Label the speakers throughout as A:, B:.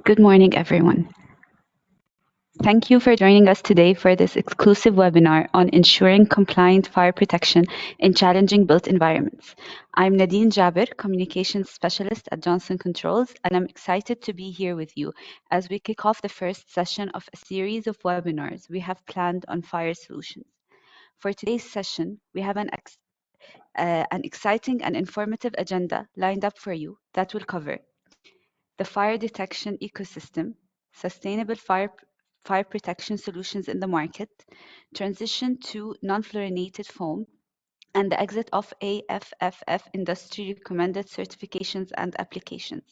A: Good morning, everyone. Thank you for joining us today for this exclusive webinar on ensuring compliant fire protection in challenging built environments. I'm Nadine Jaber, Communications Specialist at Johnson Controls, and I'm excited to be here with you as we kick off the first session of a series of webinars we have planned on fire solutions. For today's session, we have an exciting and informative agenda lined up for you that will cover the fire detection ecosystem, sustainable fire protection solutions in the market, transition to non-fluorinated foam, and the exit of AFFF industry recommended certifications and applications.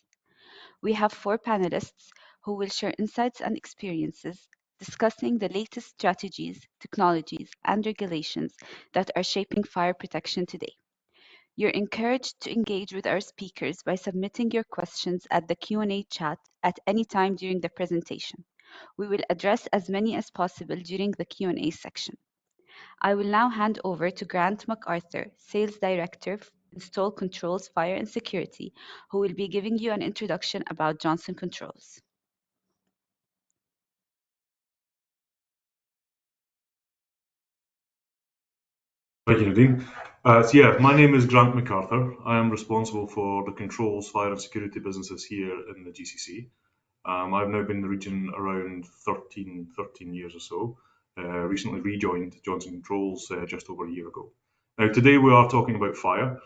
A: We have 4 panelists who will share insights and experiences discussing the latest strategies, technologies, and regulations that are shaping fire protection today. You're encouraged to engage with our speakers by submitting your questions at the Q&A chat at any time during the presentation. We will address as many as possible during the Q&A section. I will now hand over to Grant MacArthur, Sales Director, Install Controls, Fire and Security, who will be giving you an introduction about Johnson Controls.
B: Thank you, Nadine. My name is Grant MacArthur. I am responsible for the controls, fire and security businesses here in the GCC. I've now been in the region around 13 years or so. Recently rejoined Johnson Controls just over a year ago. Now, today we are talking about fire.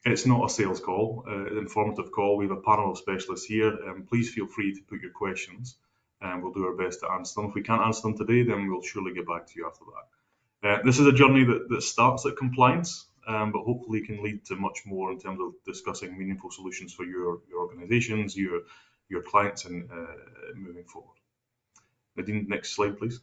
B: It's not a sales call, an informative call. We have a panel of specialists here. Please feel free to put your questions and we'll do our best to answer them. If we can't answer them today, then we'll surely get back to you after that. This is a journey that starts at compliance, but hopefully can lead to much more in terms of discussing meaningful solutions for your organizations, your clients, and moving forward. Nadine, next slide, please.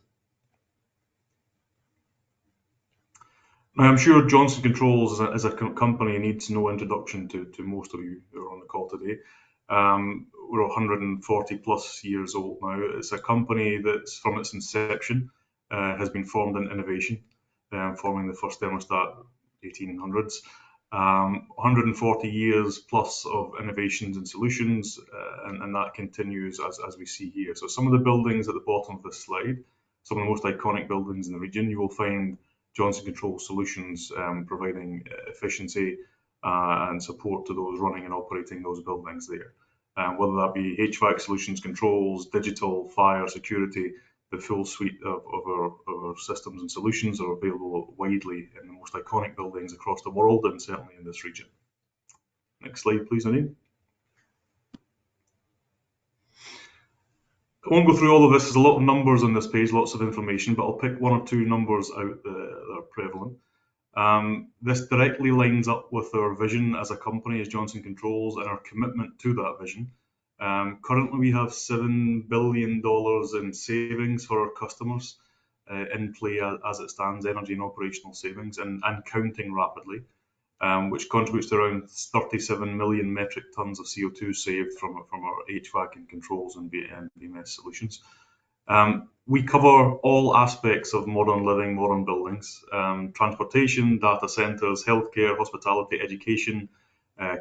B: Now, I'm sure Johnson Controls as a company needs no introduction to most of you who are on the call today. We're 140 plus years old now. It's a company that's from its inception has been formed in innovation, forming the first thermostat 1800s. 140 years plus of innovations and solutions, and that continues as we see here. So some of the buildings at the bottom of this slide, some of the most iconic buildings in the region, you will find Johnson Controls solutions providing efficiency and support to those running and operating those buildings there. Whether that be HVAC solutions, controls, digital, fire, security, the full suite of our systems and solutions are available widely in the most iconic buildings across the world and certainly in this region. Next slide, please, Nadine. I won't go through all of this. There's a lot of numbers on this page, lots of information, but I'll pick 1 or 2 numbers out that are prevalent. This directly lines up with our vision as a company, as Johnson Controls, and our commitment to that vision. Currently, we have $7 billion in savings for our customers in play as it stands, energy and operational savings, and counting rapidly, which contributes to around 37 million metric tons of CO2 saved from our HVAC and controls and BMS solutions. We cover all aspects of modern living, modern buildings, transportation, data centers, healthcare, hospitality, education,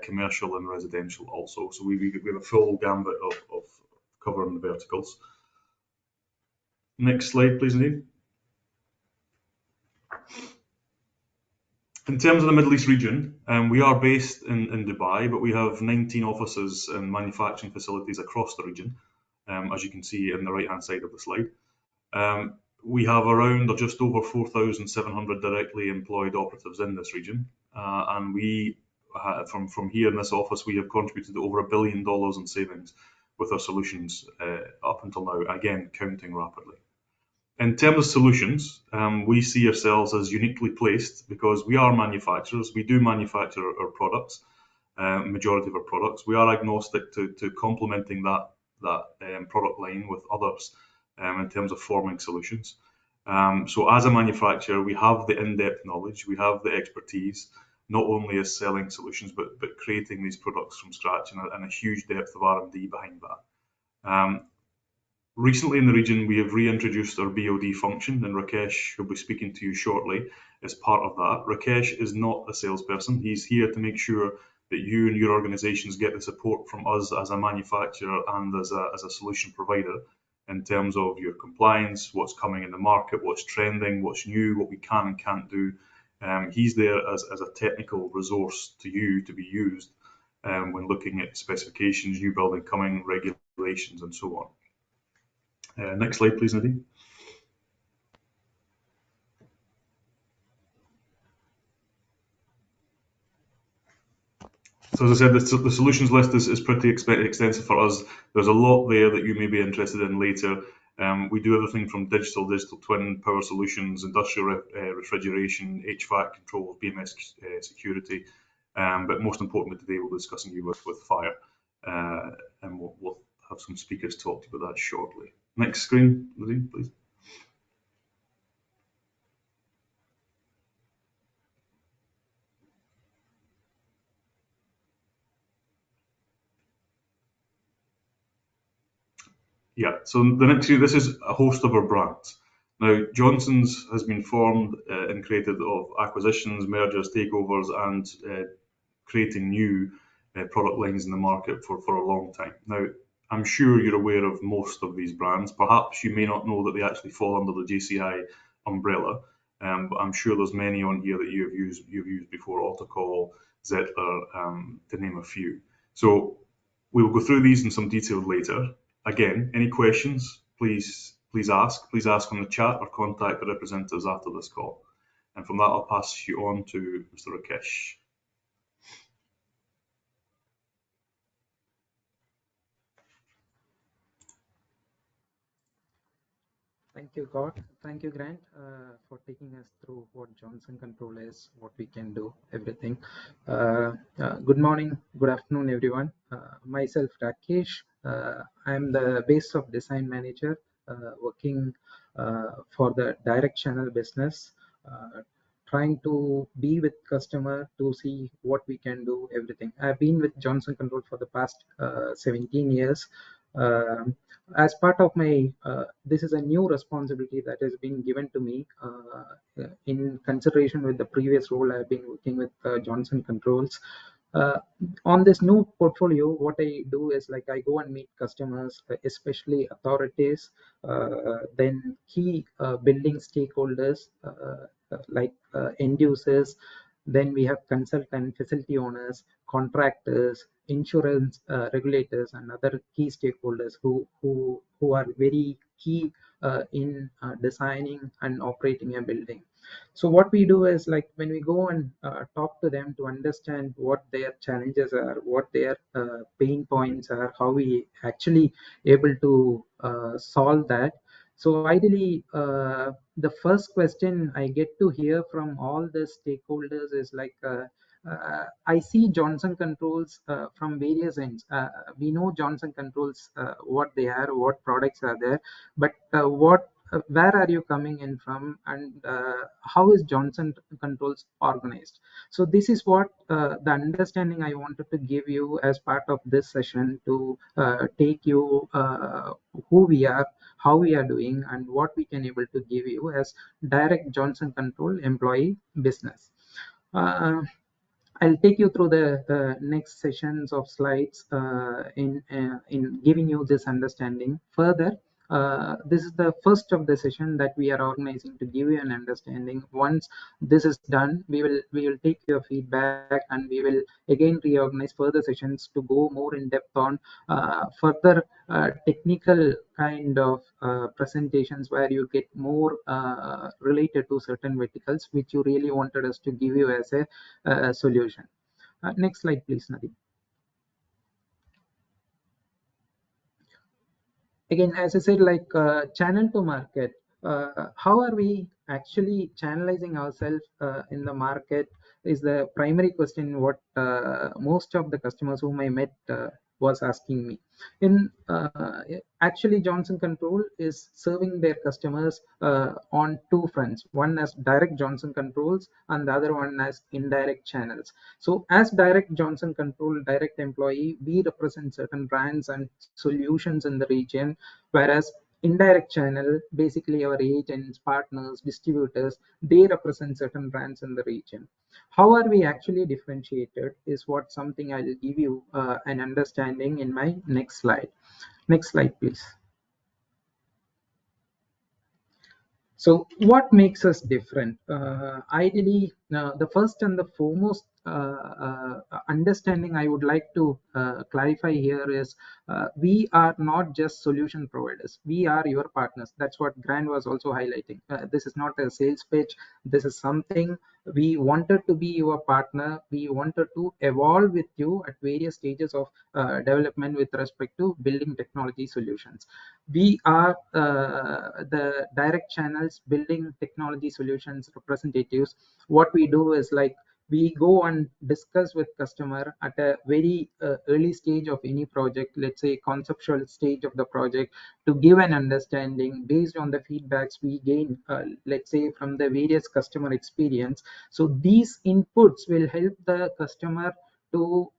B: commercial and residential also. So we have a full gambit of covering the verticals. Next slide, please, Nadine. In terms of the Middle East region, we are based in Dubai, but we have 19 offices and manufacturing facilities across the region, as you can see in the right-hand side of the slide. We have around or just over 4,700 directly employed operatives in this region, and we from here in this office, we have contributed over $1 billion in savings with our solutions up until now, again, counting rapidly. In terms of solutions, we see ourselves as uniquely placed because we are manufacturers. We do manufacture our products, majority of our products. We are agnostic to complementing that product line with others in terms of forming solutions. So as a manufacturer, we have the in-depth knowledge, we have the expertise, not only as selling solutions, but creating these products from scratch and a huge depth of R&D behind that. Recently in the region, we have reintroduced our BOD function, and Rakesh, who'll be speaking to you shortly, is part of that. Rakesh is not a salesperson. He's here to make sure that you and your organizations get the support from us as a manufacturer and as a solution provider in terms of your compliance, what's coming in the market, what's trending, what's new, what we can and can't do. He's there as a technical resource to you to be used when looking at specifications, new building coming, regulations, and so on. Next slide, please, Nadine. So as I said, the solutions list is pretty extensive for us. There's a lot there that you may be interested in later. We do everything from digital twin, power solutions, industrial refrigeration, HVAC controls, BMS security. But most importantly today, we'll be discussing you with fire. And we'll have some speakers talk about that shortly. Next screen, Nadine, please. Yeah, so the next year, this is a host of our brands. Now, Johnson's has been formed and created of acquisitions, mergers, takeovers, and creating new product lines in the market for a long time. Now, I'm sure you're aware of most of these brands. Perhaps you may not know that they actually fall under the JCI umbrella, but I'm sure there's many on here that you've used before, Autocall, Zettler, to name a few. So we will go through these in some detail later. Again, any questions, please ask. Please ask on the chat or contact the representatives after this call. And from that, I'll pass you on to Mr. Rakesh.
C: Thank you, God. Thank you, Grant, for taking us through what Johnson Control is, what we can do, everything. Good morning, good afternoon, everyone. Myself, Rakesh. I'm the base of design manager working for the direct channel business, trying to be with customer to see what we can do, everything. I've been with Johnson Control for the past 17 years. As part of my this is a new responsibility that has been given to me in consideration with the previous role I've been working with Johnson Controls. uh, on this new portfolio, what I do is like I go and meet customers, especially authorities, then key building stakeholders like end users. Then we have consultant, facility owners, contractors, insurance regulators, and other key stakeholders who are very key in designing and operating a building. So what we do is like when we go and talk to them to understand what their challenges are, what their pain points are, how we actually able to solve that. So ideally, the first question I get to hear from all the stakeholders is like, I see Johnson Controls from various ends. We know Johnson Controls, what they are, what products are there, but where are you coming in from, and how is Johnson Controls organized? So this is what the understanding I wanted to give you as part of this session to take you who we are, how we are doing, and what we can able to give you as direct Johnson Control employee business. I'll take you through the next sessions of slides in giving you this understanding. Further, this is the first of the session that we are organizing to give you an understanding. Once this is done, we will take your feedback and we will again reorganize further sessions to go more in depth on further technical kind of presentations where you get more related to certain verticals which you really wanted us to give you as a solution. Next slide, please, Nadeem. Again, as I said, like channel to market, how are we actually channelizing ourselves in the market is the primary question what most of the customers whom I met was asking me. In actually, Johnson Control is serving their customers on two fronts. One as direct Johnson Controls and the other one as indirect channels. So as direct Johnson Control, direct employee, we represent certain brands and solutions in the region, whereas indirect channel, basically our agents, partners, distributors, they represent certain brands in the region. How are we actually differentiated is what something I'll give you an understanding in my next slide. Next slide, please. So what makes us different? Ideally, the first and the foremost understanding I would like to clarify here is we are not just solution providers. We are your partners. That's what Grant was also highlighting. This is not a sales pitch. This is something we wanted to be your partner. We wanted to evolve with you at various stages of development with respect to building technology solutions. We are the direct channels building technology solutions representatives. What we do is like we go and discuss with customer at a very early stage of any project, let's say conceptual stage of the project, to give an understanding based on the feedbacks we gain, let's say from the various customer experience. So these inputs will help the customer to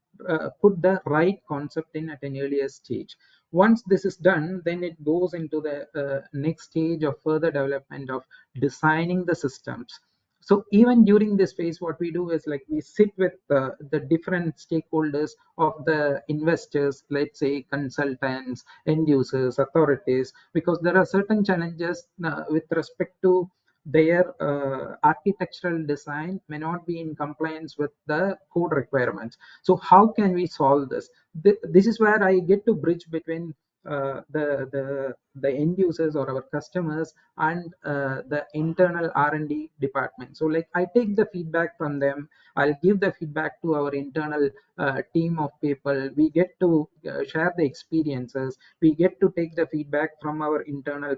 C: put the right concept in at an earlier stage. Once this is done, then it goes into the next stage of further development of designing the systems. So even during this phase, what we do is like we sit with the different stakeholders of the investors, let's say consultants, end users, authorities, because there are certain challenges with respect to their architectural design may not be in compliance with the code requirements. So how can we solve this? This is where I get to bridge between the end users or our customers and the internal R&D department. So like I take the feedback from them, I'll give the feedback to our internal team of people. We get to share the experiences. We get to take the feedback from our internal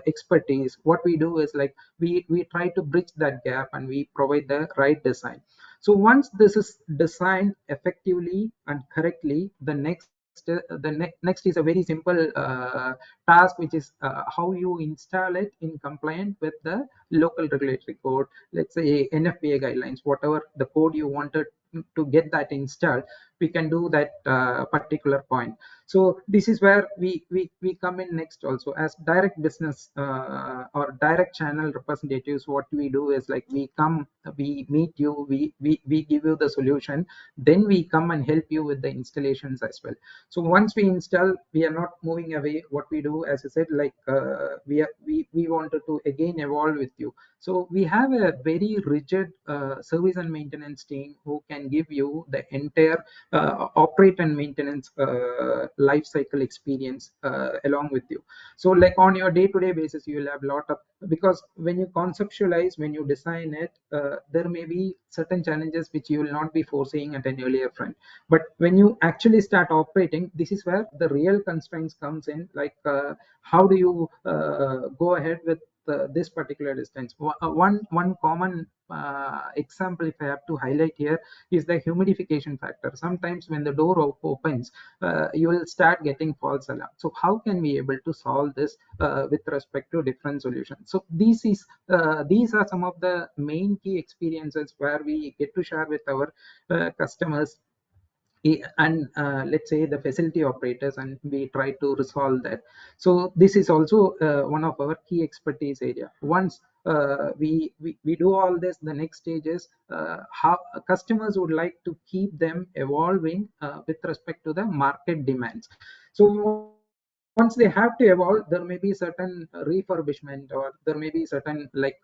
C: expertise. What we do is like we try to bridge that gap and we provide the right design. So once this is designed effectively and correctly, the next is a very simple task, which is how you install it in compliance with the local regulatory code, let's say NFPA guidelines, whatever the code you wanted to get that installed, we can do that particular point. So this is where we come in next also as direct business or direct channel representatives. What we do is like we come, we meet you, we give you the solution, then we come and help you with the installations as well. So once we install, we are not moving away. What we do, as I said, like we wanted to again evolve with you. So we have a very rigid service and maintenance team who can give you the entire operate and maintenance life cycle experience along with you. So like on your day-to-day basis, you will have a lot of, because when you conceptualize, when you design it, there may be certain challenges which you will not be foreseeing at an earlier front. But when you actually start operating, this is where the real constraints comes in, like how do you go ahead with this particular distance. One common example, if I have to highlight here, is the humidification factor. Sometimes when the door opens, you will start getting false alarm. So how can we able to solve this with respect to different solutions? So these are some of the main key experiences where we get to share with our customers and let's say the facility operators, and we try to resolve that. So this is also one of our key expertise area. Once we do all this, the next stage is how customers would like to keep them evolving with respect to the market demands. So once they have to evolve, there may be certain refurbishment, or there may be certain like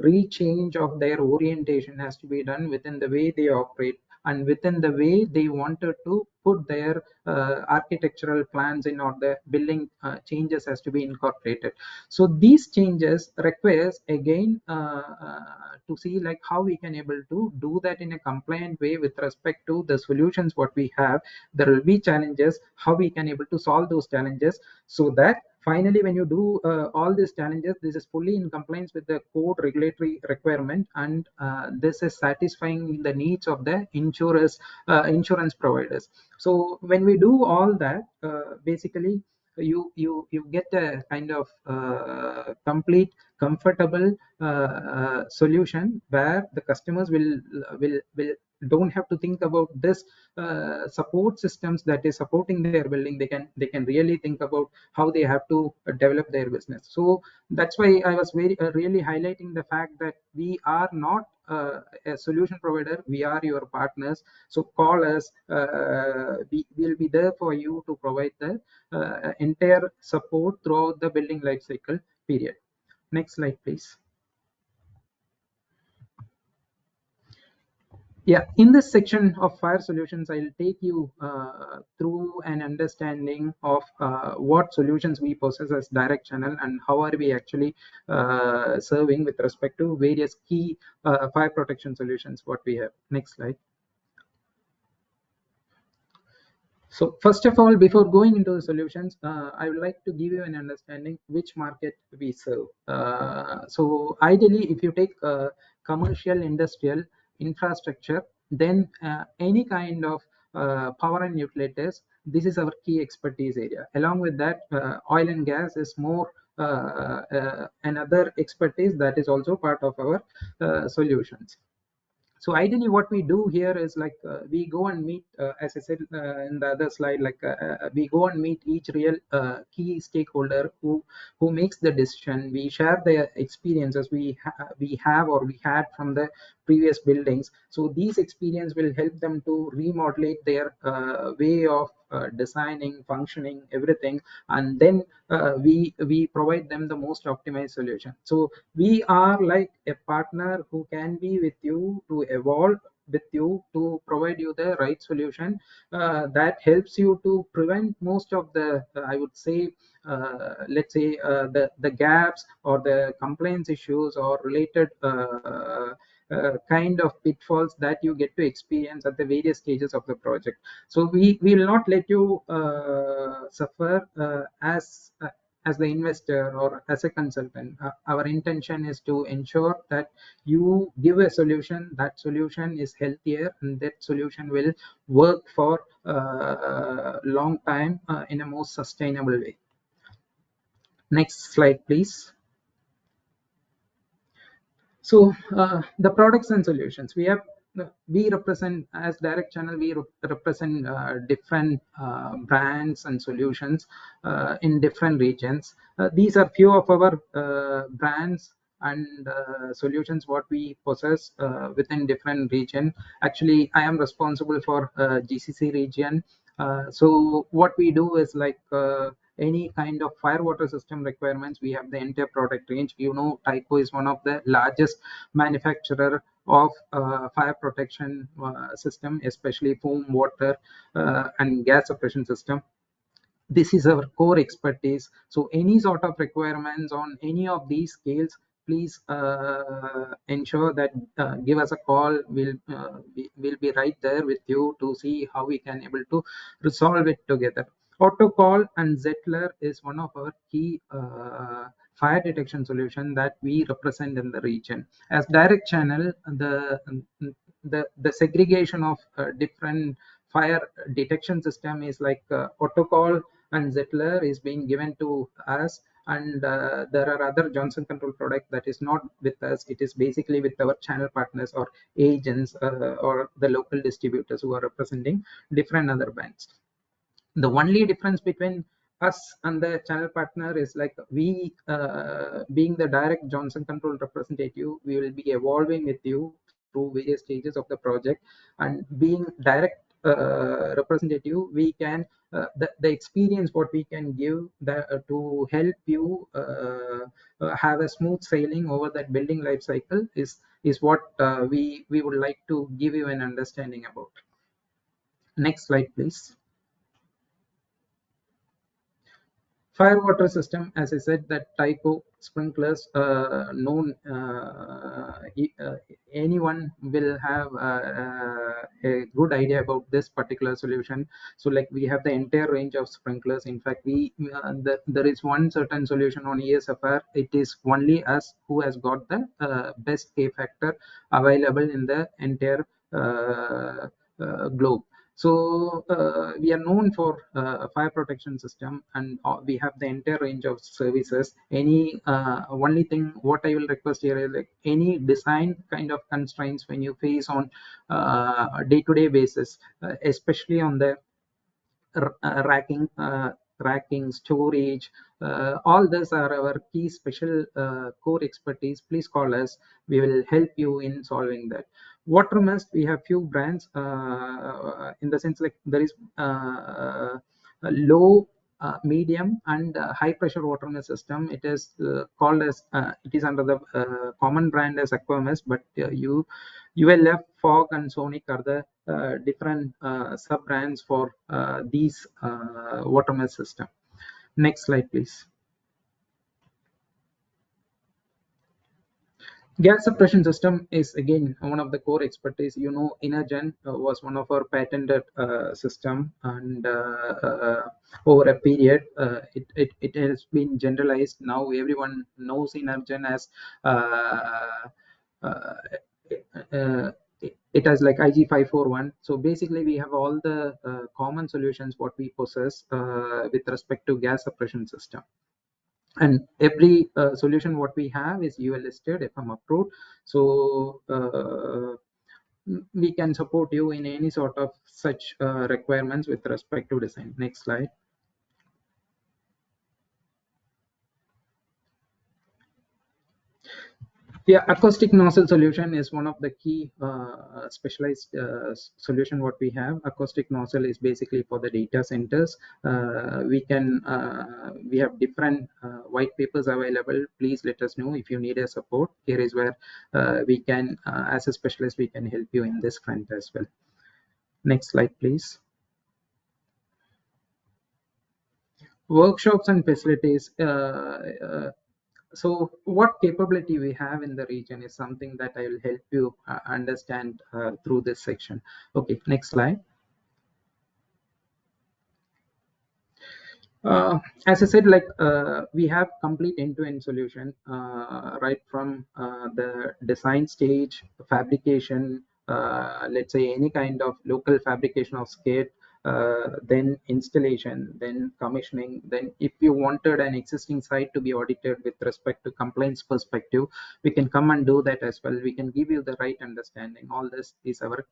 C: rechange of their orientation has to be done within the way they operate and within the way they wanted to put their architectural plans in, or the building changes has to be incorporated. So these changes requires again to see like how we can able to do that in a compliant way with respect to the solutions what we have. There will be challenges, how we can able to solve those challenges, so that finally when you do all these challenges, this is fully in compliance with the code regulatory requirement, and this is satisfying the needs of the insurance providers. So when we do all that, basically you get a kind of complete comfortable solution where the customers will don't have to think about this support systems that is supporting their building. They can really think about how they have to develop their business. So that's why I was very really highlighting the fact that we are not a solution provider, we are your partners. So call us, we will be there for you to provide the entire support throughout the building life cycle period. Next slide, please. Yeah, in this section of fire solutions, I'll take you through an understanding of what solutions we possess as direct channel and how are we actually serving with respect to various key fire protection solutions what we have. Next slide. So first of all, before going into the solutions, I would like to give you an understanding which market we serve. So ideally, if you take commercial, industrial, infrastructure, then any kind of power and utilities, this is our key expertise area. Along with that, oil and gas is more another expertise that is also part of our solutions. So ideally what we do here is like we go and meet, as I said in the other slide, like we go and meet each real key stakeholder who makes the decision. We share the experiences we have or we had from the previous buildings. So these experience will help them to remodulate their way of designing, functioning, everything, and then we provide them the most optimized solution. So we are like a partner who can be with you to evolve with you to provide you the right solution that helps you to prevent most of the I would say let's say the gaps or the compliance issues or related kind of pitfalls that you get to experience at the various stages of the project. So we will not let you suffer as the investor or as a consultant. Our intention is to ensure that you give a solution, that solution is healthier, and that solution will work for a long time in a more sustainable way. Next slide, please. So the products and solutions we represent as direct channel, we represent different brands and solutions in different regions. These are few of our brands and solutions what we possess within different region. Actually, I am responsible for GCC region. So what we do is like any kind of fire water system requirements, we have the entire product range. You know, Tyco is one of the largest manufacturer of fire protection system, especially foam, water and gas suppression system. This is our core expertise. So any sort of requirements on any of these scales, please ensure that give us a call. We'll be right there with you to see how we can able to resolve it together. Autocall and Zettler is one of our key fire detection solution that we represent in the region. As direct channel, the segregation of different fire detection system is like Autocall and Zettler is being given to us, and there are other Johnson Control product that is not with us. It is basically with our channel partners or agents or the local distributors who are representing different other brands. The only difference between us and the channel partner is like we being the direct Johnson Control representative, we will be evolving with you through various stages of the project, and being direct representative, we can the experience what we can give to help you have a smooth sailing over that building life cycle is what we would like to give you an understanding about. Next slide, please. Fire water system, as I said, that Tyco sprinklers, known anyone will have a good idea about this particular solution. So like we have the entire range of sprinklers. In fact, there is one certain solution on AFFF. It is only us who has got the best K factor available in the entire globe. So we are known for fire protection system, and we have the entire range of services. Any only thing what I will request here is like any design kind of constraints when you face on day-to-day basis, especially on the racking, storage, all these are our key special core expertise. Please call us. We will help you in solving that. Water mist, we have few brands in the sense like there is a low, medium, and high pressure water mist system. It is called as it is under the common brand as Aquamist, but ULF, Fog, and Sonic are the different sub brands for these water mist system. Next slide, please. Gas suppression system is again one of the core expertise. Energen was one of our patented system, and over a period, it has been generalized. Now everyone knows Energen as uh, uh, it has like IG541. So basically, we have all the common solutions what we possess with respect to gas suppression system. And every solution what we have is UL listed, FM approved. So we can support you in any sort of such requirements with respect to design. Next slide. Yeah, acoustic nozzle solution is one of the key specialized solution what we have. Acoustic nozzle is basically for the data centers. We have different white papers available. Please let us know if you need a support. Here is where we can, as a specialist, we can help you in this front as well. Next slide, please. Workshops and facilities. So what capability we have in the region is something that I will help you understand through this section. Okay, next slide. As I said, like we have complete end-to-end solution, right from the design stage, fabrication, let's say any kind of local fabrication of skate, then installation, then commissioning. Then if you wanted an existing site to be audited with respect to compliance perspective, we can come and do that as well. We can give you the right understanding. All this is our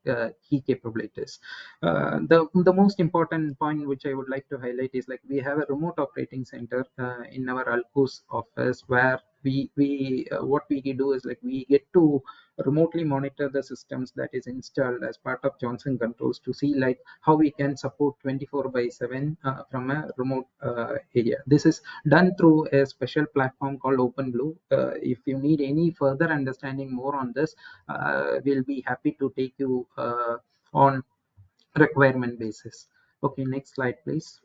C: key capabilities. The most important point which I would like to highlight is like we have a remote operating center in our Alcus office, where we what we do is like we get to remotely monitor the systems that is installed as part of Johnson Controls to see like how we can support 24/7 from a remote area. This is done through a special platform called OpenBlue. If you need any further understanding more on this, we'll be happy to take you on requirement basis. Okay, next slide, please.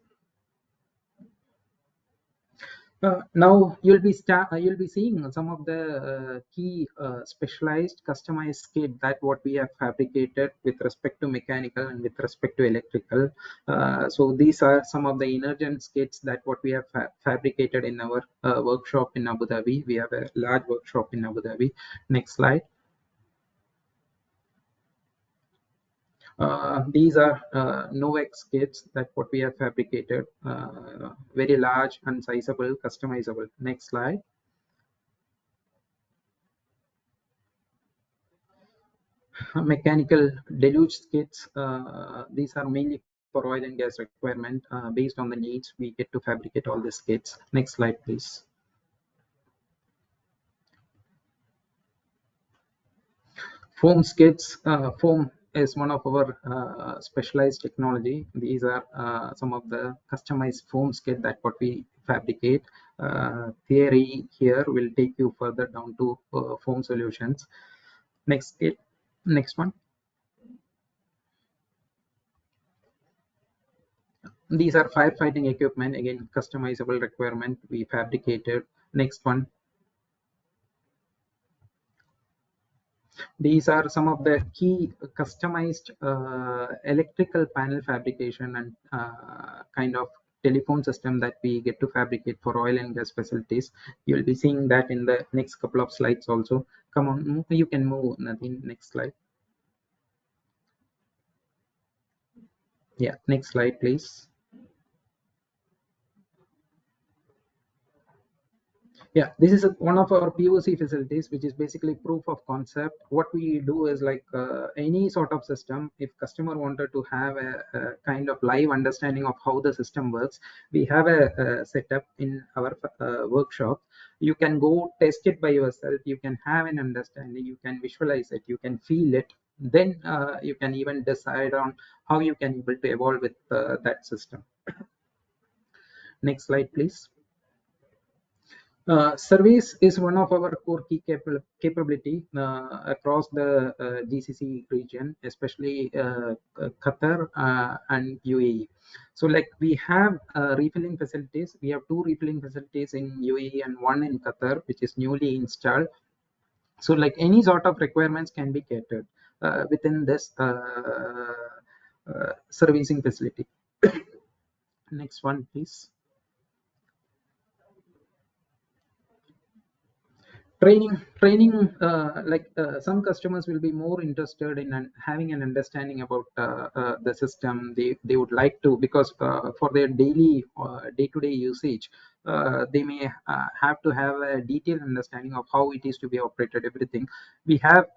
C: Now you'll be seeing some of the key specialized customized kit that what we have fabricated with respect to mechanical and with respect to electrical. So these are some of the Energen kits that what we have fabricated in our workshop in Abu Dhabi. We have a large workshop in Abu Dhabi. Next slide. These are Novex kits that what we have fabricated, very large and sizable, customizable. Next slide. Mechanical deluge kits. These are mainly for oil and gas requirement. Based on the needs, we get to fabricate all these kits. Next slide, please. Foam skids. Foam is one of our specialized technology. These are some of the customized foam skid that what we fabricate. Theory here will take you further down to foam solutions. Next skid. Next one. These are firefighting equipment, again customizable requirement we fabricated. Next one. These are some of the key customized electrical panel fabrication and kind of telephone system that we get to fabricate for oil and gas facilities. You'll be seeing that in the next couple of slides also. Come on, you can move, Nadine. Next slide. Yeah, next slide, please. Yeah, this is one of our POC facilities, which is basically proof of concept. What we do is like any sort of system, if customer wanted to have a kind of live understanding of how the system works, we have a setup in our workshop. You can go test it by yourself. You can have an understanding. You can visualize it. You can feel it. Then you can even decide on how you can able to evolve with that system. Next slide, please. Service is one of our core key capability across the GCC region, especially Qatar and UAE. So like we have refilling facilities. We have two refilling facilities in UAE and one in Qatar, which is newly installed. So like any sort of requirements can be catered within this servicing facility. Next one, please. Training like some customers will be more interested in having an understanding about the system. They would like to, because for their daily day-to-day usage, they may have to have a detailed understanding of how it is to be operated, everything. We have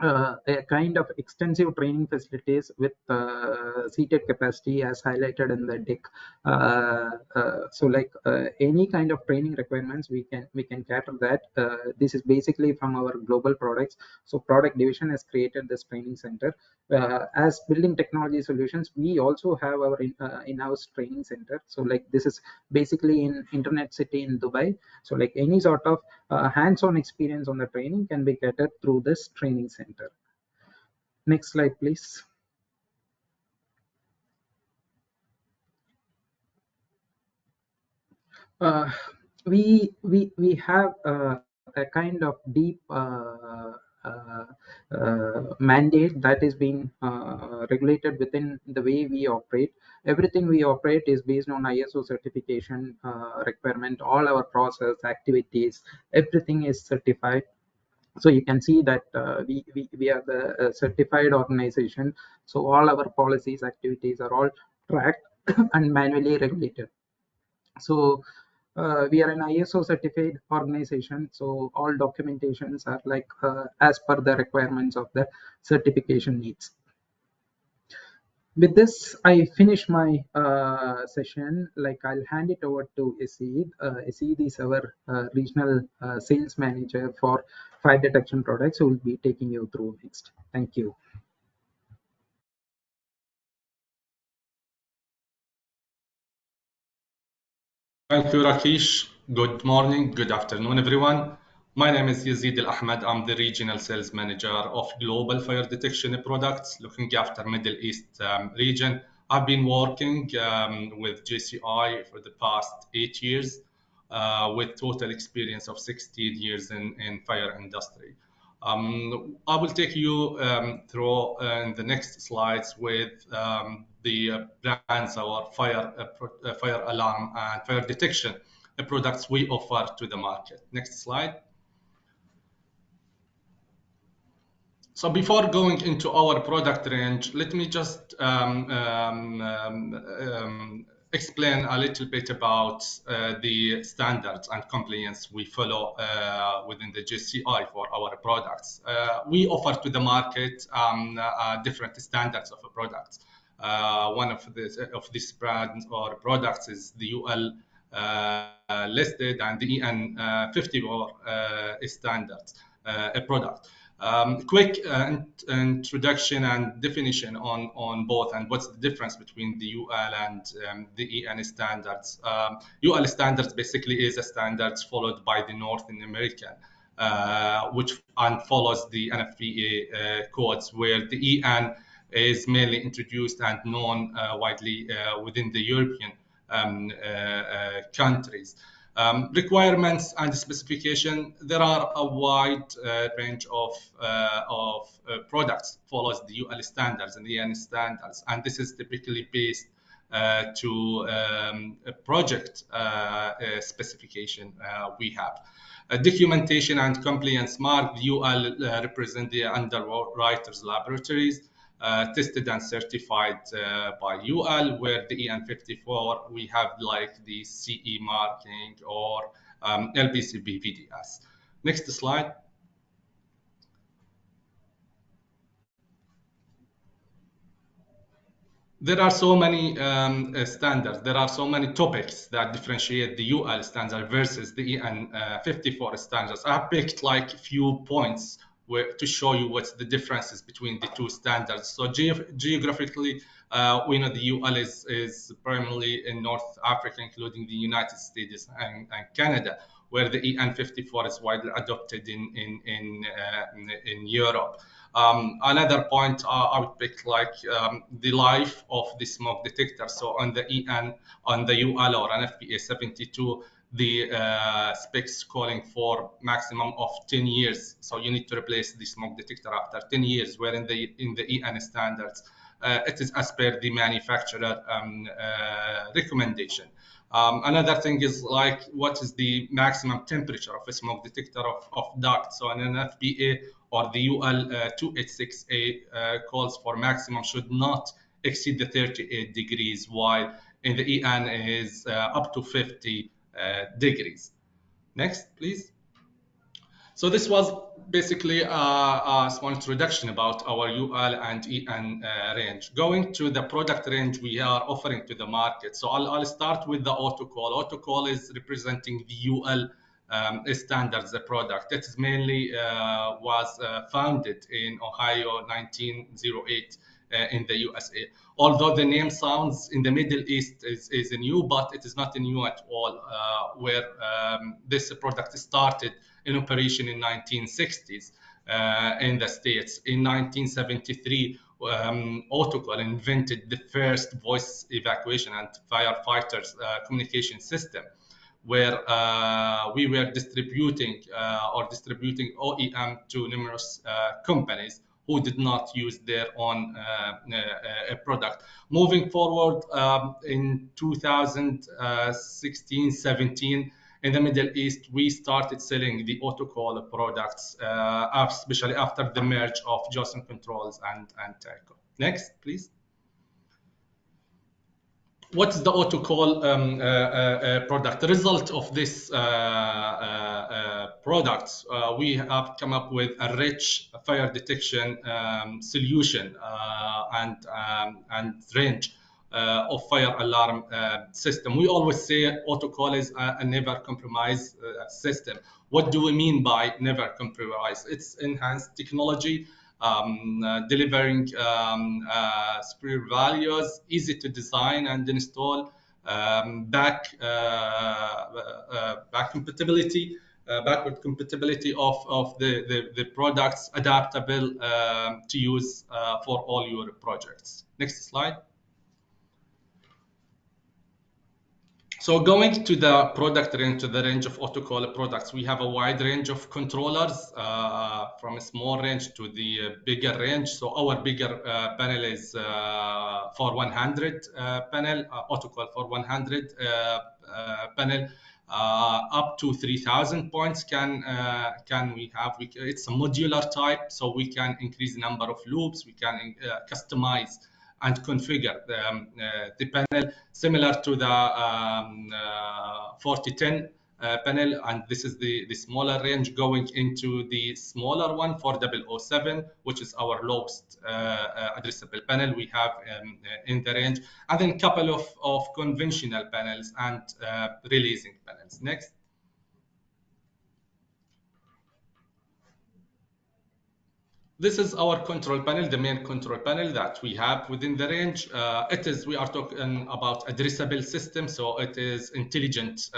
C: a kind of extensive training facilities with seated capacity as highlighted in the deck. So like any kind of training requirements, we can cater that. This is basically from our global products. So product division has created this training center. As building technology solutions, we also have our in-house training center. So like this is basically in Internet City in Dubai. So like any sort of hands-on experience on the training can be catered through this training center. Next slide, please. Uh, we have a kind of deep mandate that is being regulated within the way we operate. Everything we operate is based on ISO certification requirement. All our process activities, everything is certified. So you can see that we are the certified organization. So all our policies, activities are all tracked and manually regulated. So we are an ISO certified organization. So all documentations are like as per the requirements of the certification needs. With this, I finish my session. Like I'll hand it over to Aseed. Aseed is our regional sales manager for fire detection products, who will be taking you through next. Thank you.
D: Thank you, Rakesh. Good morning, good afternoon, everyone. My name is Yazid Al Ahmed. I'm the regional sales manager of global fire detection products, looking after Middle East region. I've been working with JCI for the past 8 years, with total experience of 16 years in fire industry. I will take you through in the next slides with the brands, our fire alarm and fire detection products we offer to the market. Next slide. So before going into our product range, let me just explain a little bit about the standards and compliance we follow within the JCI for our products. We offer to the market different standards of products. One of these brands or products is the UL listed and the EN 54 standards product. Quick introduction and definition on both and what's the difference between the UL and the EN standards. UL standards basically is a standards followed by the North American, which follows the NFPA codes, where the EN is mainly introduced and known widely within the European countries. Requirements and specification, there are a wide range of products follows the UL standards and the EN standards, and this is typically based to a project specification we have. Documentation and compliance mark, the UL represent the underwriters laboratories. tested and certified by UL, where the EN54 we have like the CE marking or LPCB VDS. Next slide. There are so many standards. There are so many topics that differentiate the UL standard versus the EN54 standards. I have picked like a few points to show you what's the differences between the two standards. So geographically, we know the UL is primarily in North Africa, including the United States and Canada, where the EN54 is widely adopted in Europe. Another point I would pick like the life of the smoke detector. So on the on the UL or NFPA 72, the specs calling for maximum of 10 years. So you need to replace the smoke detector after 10 years, where in the EN standards, it is as per the manufacturer recommendation. Another thing is like what is the maximum temperature of a smoke detector of duct. So an FBA or the UL 286A calls for maximum should not exceed the 38 degrees, while in the EN is up to 50 degrees. Next, please. So this was basically a small introduction about our UL and EN range. Going to the product range we are offering to the market. So I'll start with the AutoCall. AutoCall is representing the UL standards, the product. It is mainly was founded in Ohio 1908 in the USA. Although the name sounds in the Middle East is new, but it is not new at all, where this product started in operation in 1960s in the States. In 1973, AutoCall invented the first voice evacuation and firefighters communication system, where we were distributing OEM to numerous companies who did not use their own product. Moving forward, in 2016-17, in the Middle East, we started selling the AutoCall products, especially after the merge of Johnson Controls and Tyco. Next, please. What's the AutoCall product? The result of this product, we have come up with a rich fire detection solution and range of fire alarm system. We always say AutoCall is a never compromise system. What do we mean by never compromise? It's enhanced technology, delivering superior values, easy to design and install, backward compatibility of the products, adaptable to use for all your projects. Next slide. So going to the product range, to the range of AutoCall products, we have a wide range of controllers, from a small range to the bigger range. So our bigger panel is for 100 panel, AutoCall for 100 panel, up to 3,000 points can we have. It's a modular type, so we can increase the number of loops, we can customize and configure the panel, similar to the 4010 panel, and this is the smaller range, going into the smaller one for 007, which is our lowest addressable panel we have in the range, and then a couple of conventional panels and releasing panels. Next. This is our control panel, the main control panel that we have within the range. We are talking about addressable system, so it is intelligent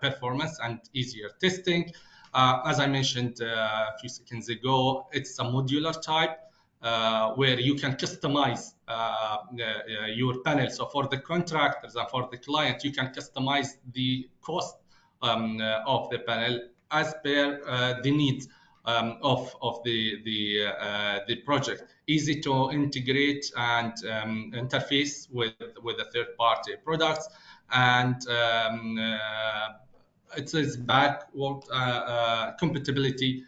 D: performance and easier testing. As I mentioned a few seconds ago, it's a modular type where you can customize your panel. So for the contractors and for the client, you can customize the cost of the panel as per the needs of the project. Easy to integrate and interface with the third-party products, and it is backward compatibility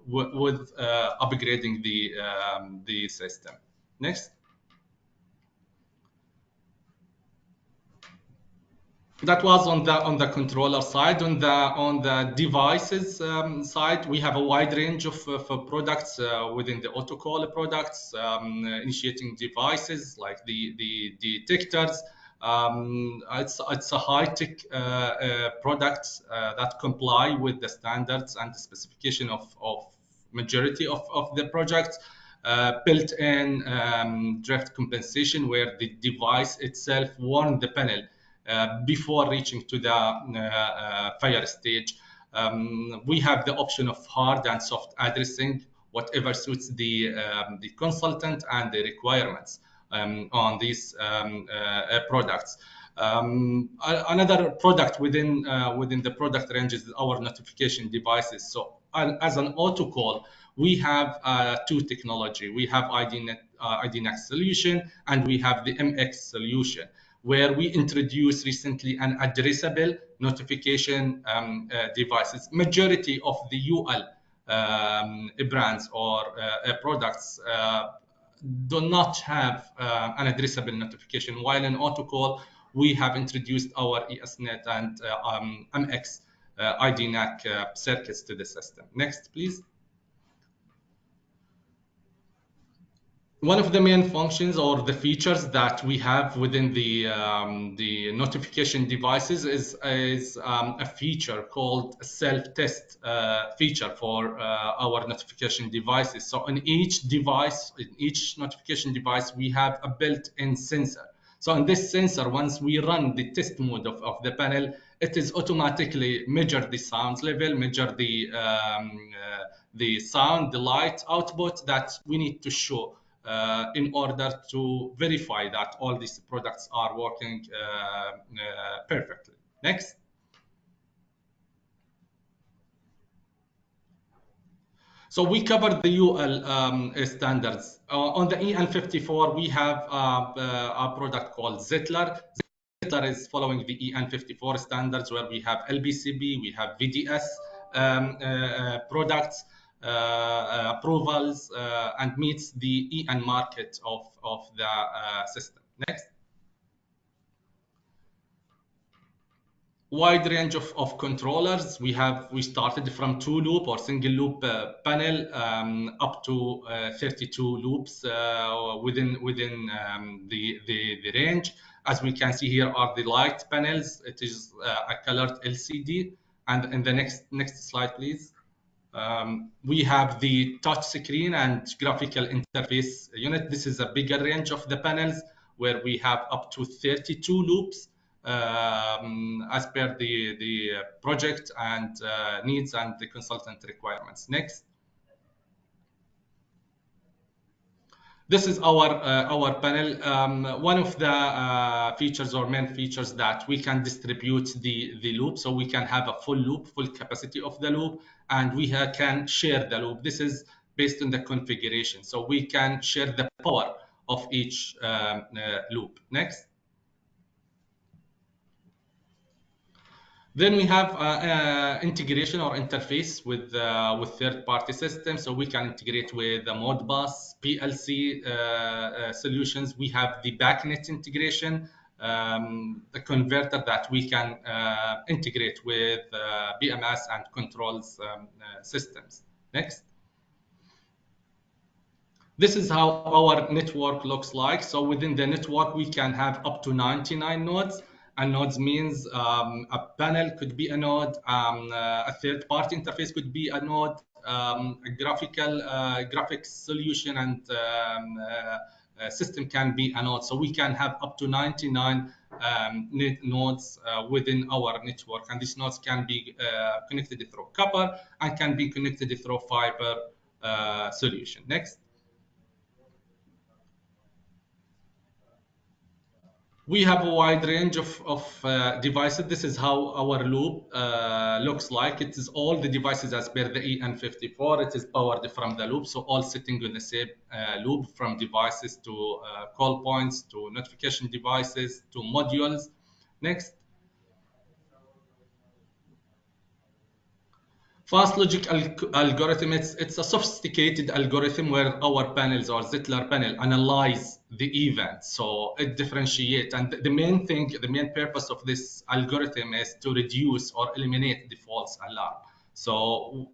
D: with upgrading the system. Next. That was on the controller side. On the devices side, we have a wide range of products within the autocall products, initiating devices like the detectors. It's a high-tech product that comply with the standards and the specification of majority of the projects. Built-in drift compensation, where the device itself warned the panel before reaching to the fire stage. We have the option of hard and soft addressing, whatever suits the consultant and the requirements on these products. Another product within the product range is our notification devices. So as an auto call, we have two technology. We have IDNet solution, and we have the MX solution, where we introduced recently an addressable notification devices. Majority of the UL brands or products do not have an addressable notification, while in autocall we have introduced our ESNet and MX IDNAC circuits to the system. Next, please. One of the main functions or the features that we have within the notification devices is a feature called self-test feature for our notification devices. So in each device, in each notification device, we have a built-in sensor. So in this sensor, once we run the test mode of the panel, it is automatically measure the sound level, measure the sound, the light output that we need to show in order to verify that all these products are working perfectly. Next. So we covered the UL standards. On the EN54, we have a product called Zettler. Zettler is following the EN54 standards, where we have LBCB, we have VDS products, approvals, and meets the EN market of the system. Next. Wide range of controllers. We started from 2-loop or single loop panel up to 32 loops within the range. As we can see here are the light panels. It is a colored LCD. And in the next slide, please. We have the touch screen and graphical interface unit. This is a bigger range of the panels, where we have up to 32 loops as per the project and needs and the consultant requirements. Next. This is our panel. One of the features or main features that we can distribute the loop, so we can have a full loop, full capacity of the loop, and we can share the loop. This is based on the configuration, so we can share the power of each loop. Next. Then we have integration or interface with third-party systems. So we can integrate with the Modbus, PLC solutions. We have the backnet integration, the converter that we can integrate with BMS and controls systems. Next. This is how our network looks like. So within the network, we can have up to 99 nodes. And nodes means a panel could be a node, a third-party interface could be a node, a graphics solution and system can be a node. So we can have up to 99 nodes within our network, and these nodes can be connected through copper and can be connected through fiber solution. Next. We have a wide range of devices. This is how our loop looks like. It is all the devices as per the EN54. It is powered from the loop, so all sitting on the same loop, from devices to call points to notification devices to modules. Next. Fast logic algorithm, it's a sophisticated algorithm where our panels or Zettler panel analyze the event. So it differentiates. And the main thing, the main purpose of this algorithm is to reduce or eliminate the false alarm. So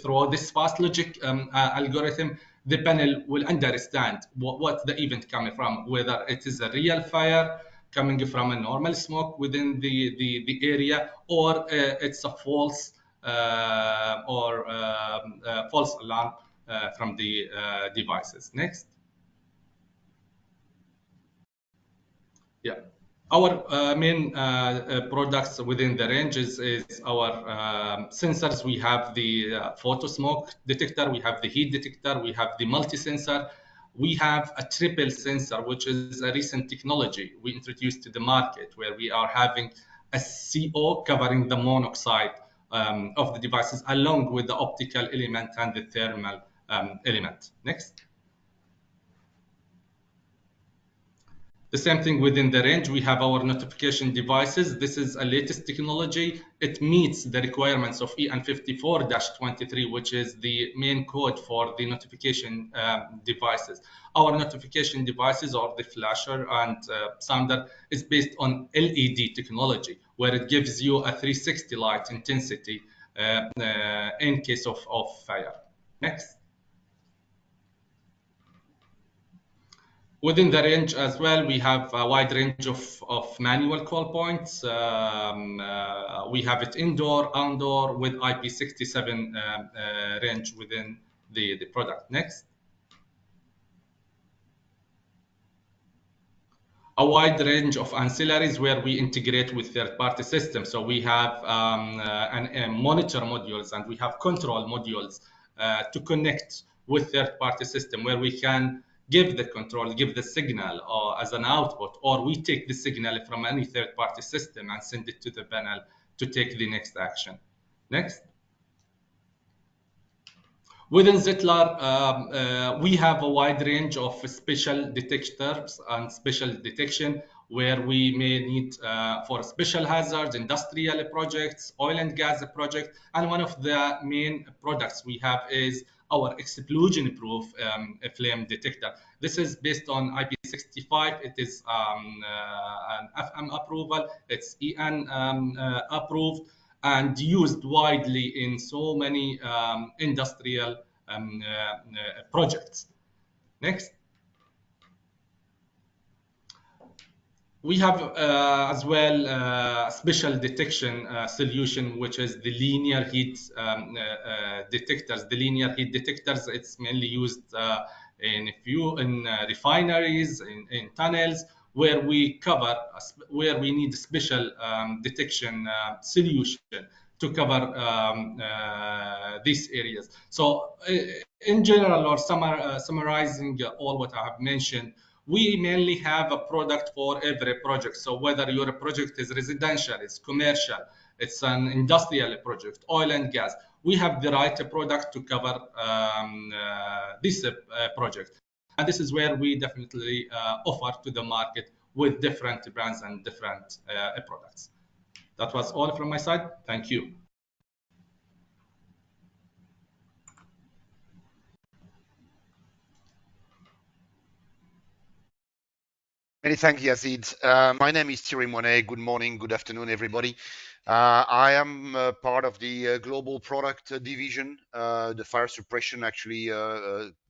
D: through this fast logic algorithm, the panel will understand what the event coming from, whether it is a real fire coming from a normal smoke within the area, or it's a false false alarm from the devices. Next. Yeah. Our main products within the range is our sensors. We have the photo smoke detector, we have the heat detector, we have the multi-sensor. We have a triple sensor, which is a recent technology we introduced to the market, where we are having a CO covering the monoxide of the devices, along with the optical element and the thermal element. Next. The same thing within the range, we have our notification devices. This is a latest technology. It meets the requirements of EN 54-23, which is the main code for the notification devices. Our notification devices, or the flasher and sounder, is based on LED technology, where it gives you a 360 light intensity in case of fire. Next. Within the range as well, we have a wide range of manual call points. We have it indoor, outdoor, with IP67 range within the product. Next. A wide range of ancillaries where we integrate with third-party systems. So we have monitor modules, and we have control modules to connect with third-party system, where we can give the control, give the signal as an output, or we take the signal from any third-party system and send it to the panel to take the next action. Next. Within Zettler, we have a wide range of special detectors and special detection, where we may need for special hazards, industrial projects, oil and gas projects. And one of the main products we have is our explosion-proof flame detector. This is based on IP65. It is an FM approval. It's EN approved, and used widely in so many industrial projects. Next. We have as well a special detection solution, which is the linear heat detectors. The linear heat detectors, it's mainly used in refineries, in tunnels, where we where we need special detection solution to cover these areas. So in general, or summarizing all what I have mentioned, we mainly have a product for every project. So whether your project is residential, it's commercial, it's an industrial project, oil and gas, we have the right product to cover this project. And this is where we definitely offer to the market with different brands and different products. That was all from my side. Thank you.
E: Many thanks, Yazid. My name is Thierry Monet. Good morning, good afternoon, everybody. I am part of the global product division, the fire suppression actually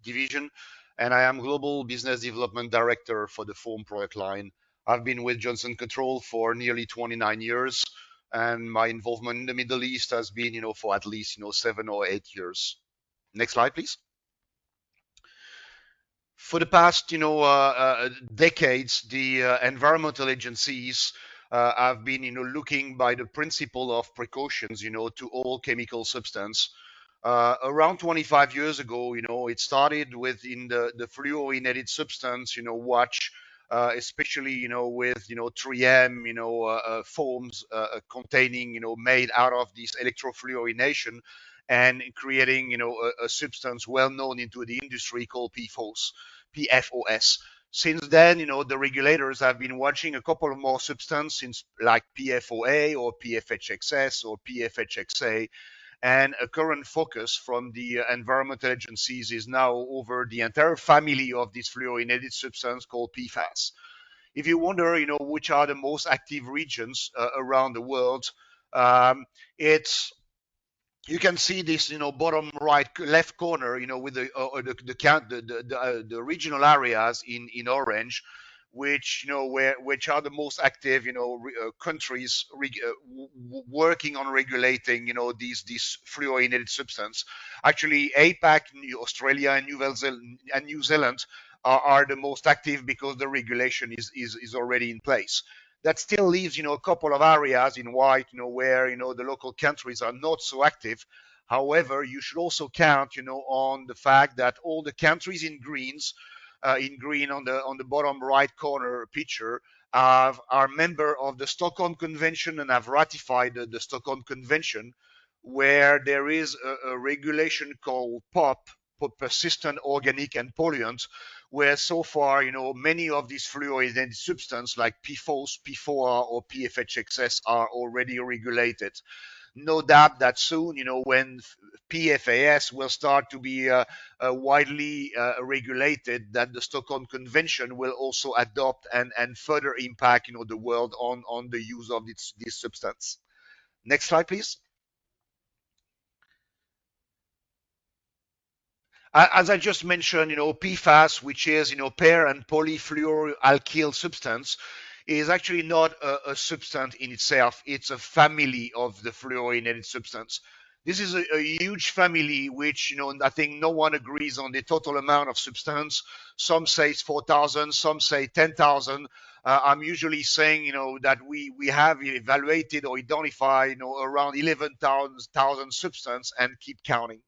E: division, and I am global business development director for the foam product line. I've been with Johnson Control for nearly 29 years, and my involvement in the Middle East has been, for at least, 7 or 8 years. Next slide, please. For the past, decades, the environmental agencies have been, looking by the principle of precautions, to all chemical substance. Around 25 years ago, it started with in the fluorinated substance, watch, especially, with, 3M, foams containing, made out of this electrofluorination, and creating, a substance well known into the industry called PFOS. Since then, the regulators have been watching a couple of more substances like PFOA or PFHXS or PFHXA, And a current focus from the environmental agencies is now over the entire family of this fluorinated substance called PFAS. If you wonder, which are the most active regions around the world, it's you can see this, bottom right left corner, with the count the regional areas in orange, which which are the most active, countries working on regulating, these fluorinated substance. Actually, APAC, Australia, and New Zealand are the most active because the regulation is already in place. That still leaves, a couple of areas in white, where, the local countries are not so active. However, you should also count, on the fact that all the countries in green on the bottom right corner picture, are member of the Stockholm Convention and have ratified the Stockholm Convention, where there is a regulation called POP, persistent organic and pollutant, where so far, many of these fluorinated substances like PFOS, PFOA, or PFHXS are already regulated. No doubt that soon, when PFAS will start to be widely regulated, that the Stockholm Convention will also adopt and further impact, the world on the use of this substance. Next slide, please. As I just mentioned, PFAS, which is, pair and polyfluoroalkyl substance, is actually not a substance in itself. It's a family of the fluorinated substance. This is a huge family, which, I think no one agrees on the total amount of substance. Some say it's 4,000, some say 10,000. I'm usually saying, that we have evaluated or identified, around 11,000 substance and keep counting.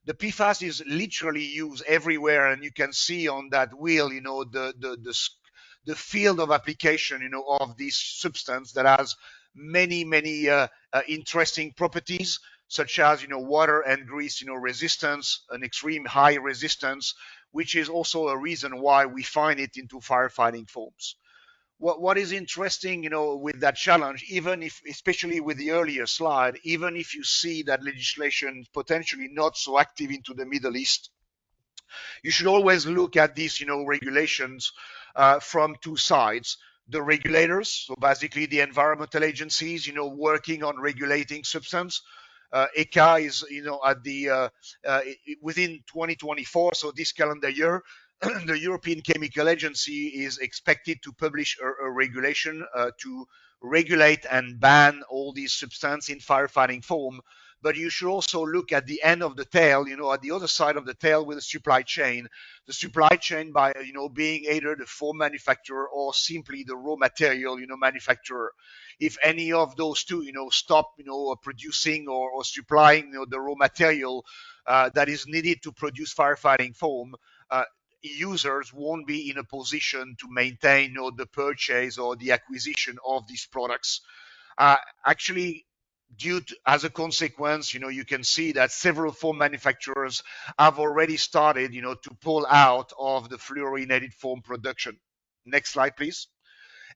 E: The PFAS is literally used everywhere, and you can see on that wheel, the field of application, of this substance that has many interesting properties, such as, water and grease, resistance, an extreme high resistance, which is also a reason why we find it into firefighting foams. What is interesting, with that challenge, even if, especially with the earlier slide, even if you see that legislation potentially not so active into the Middle East, you should always look at these, regulations from two sides. The regulators, so basically the environmental agencies, working on regulating substance. ECHA is, at the within 2024, so this calendar year, the European Chemical Agency is expected to publish a regulation to regulate and ban all these substances in firefighting foam. But you should also look at the end of the tail, at the other side of the tail with the supply chain. The supply chain by, being either the foam manufacturer or simply the raw material, manufacturer. If any of those two, stop, producing or supplying, the raw material that is needed to produce firefighting foam, users won't be in a position to maintain, the purchase or the acquisition of these products. Actually, as a consequence, you can see that several foam manufacturers have already started, to pull out of the fluorinated foam production. Next slide, please.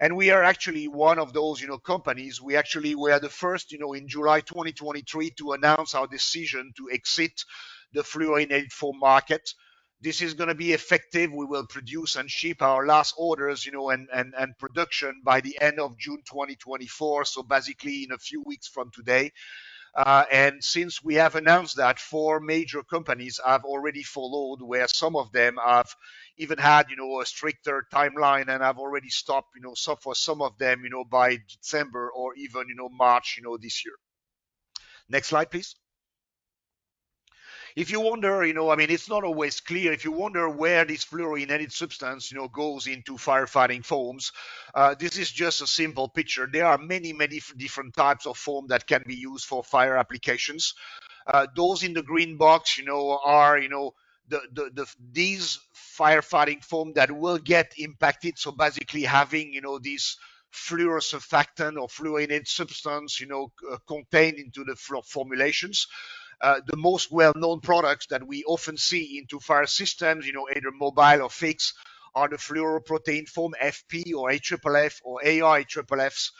E: And we are actually one of those, companies. We actually were the first, in July 2023 to announce our decision to exit the fluorinated foam market. This is going to be effective. We will produce and ship our last orders, and production by the end of June 2024. So basically in a few weeks from today. And since we have announced that, 4 major companies have already followed, where some of them have even had, a stricter timeline and have already stopped, so for some of them, by December or even, March, this year. Next slide, please. If you wonder, it's not always clear. If you wonder where this fluorinated substance, goes into firefighting foams, this is just a simple picture. There are many different types of foam that can be used for fire applications. Those in the green box, are, these firefighting foam that will get impacted. So basically having, these fluorosurfactant or fluorinated substance, contained into the formulations. The most well-known products that we often see into fire systems, either mobile or fixed, are the fluoroprotein foam FP or AFFF or AIFFs.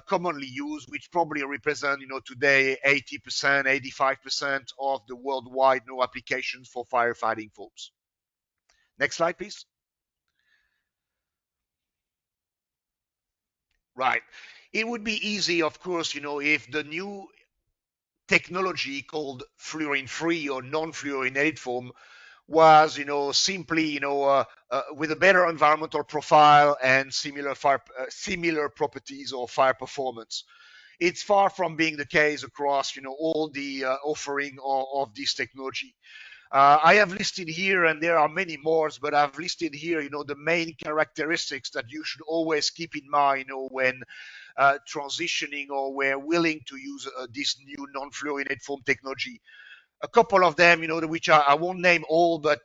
E: commonly used, which probably represent, today 80%, 85% of the worldwide applications for firefighting foams. Next slide, please. Right. It would be easy, of course, if the new technology called fluorine-free or non-fluorinated foam was, simply, with a better environmental profile and similar properties or fire performance. It's far from being the case across, all the offering of this technology. I have listed here, and there are many more, but I've listed here, the main characteristics that you should always keep in mind, when transitioning or we're willing to use this new non-fluorinated foam technology. A couple of them, which I won't name all, but